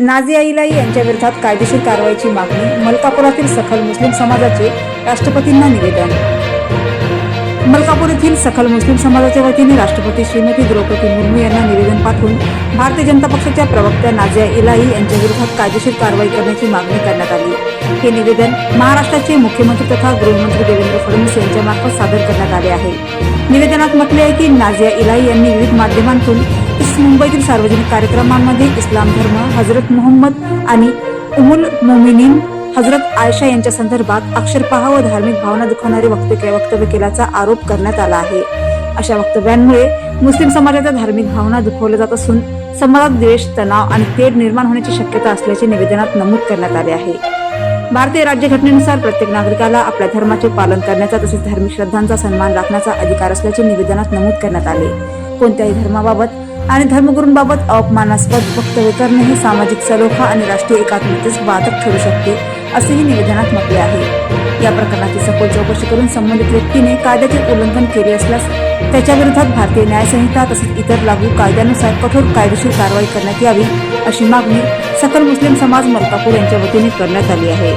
नाझिया इलाही यांच्या विरोधात कायदेशीर कारवाईची मागणी. मलकापुरातील सखल मुस्लिम समाजाचे राष्ट्रपतींना निवेदन. मलकापूर येथील सखल मुस्लिम समाजाच्या वतीने राष्ट्रपती श्रीमती द्रौपदी मुर्मू यांना निवेदन पाठवून भारतीय जनता पक्षाच्या प्रवक्त्या नाझिया इलाही यांच्या विरोधात कायदेशीर कारवाई करण्याची मागणी करण्यात आली. हे निवेदन महाराष्ट्राचे मुख्यमंत्री तथा गृहमंत्री देवेंद्र फडणवीस यांच्यामार्फत सादर करण्यात आले आहे. निवेदनात म्हटले आहे की नाझिया इलाही यांनी विविध माध्यमांतून मुंबईतील सार्वजनिक कार्यक्रमांमध्ये इस्लाम धर्म, हजरत मोहम्मद आणि उमुल मोमिनीन हजरत आयशा यांच्या संदर्भात अक्षरशः व धार्मिक भावना दुखवणारे वक्तव्य केल्याचा आरोप करण्यात आला आहे. अशा वक्तव्यांमुळे मुस्लिम समाजाच्या धार्मिक भावना दुखवल्या जात असून समाजात द्वेष, तणाव आणि तेढ निर्माण होण्याची शक्यता असल्याचे निवेदनात नमूद करण्यात आले आहे. भारतीय राज्यघटनेनुसार प्रत्येक नागरिकाला आपल्या धर्माचे पालन करण्याचा तसेच धार्मिक श्रद्धांचा सन्मान राखण्याचा अधिकार असल्याचे निवेदनात नमूद करण्यात आले. कोणत्याही धर्माबाबत आणि धर्मगुरूंबाबत अपमानास्पद वक्तव्य करणे हे सामाजिक सलोखा आणि राष्ट्रीय एकात्मतेस बाधक ठरू शकते, असेही निवेदनात म्हटले आहे. या प्रकरणाची सखोल चौकशी करून संबंधित व्यक्तीने कायद्याचे उल्लंघन केले असल्यास त्याच्या विरोधात भारतीय न्यायसंहिता तसेच इतर लागू कायद्यानुसार कठोर कायदेशीर कारवाई करण्यात यावी, अशी मागणी सकल मुस्लिम समाज मलकापूर यांच्या वतीने करण्यात आली आहे.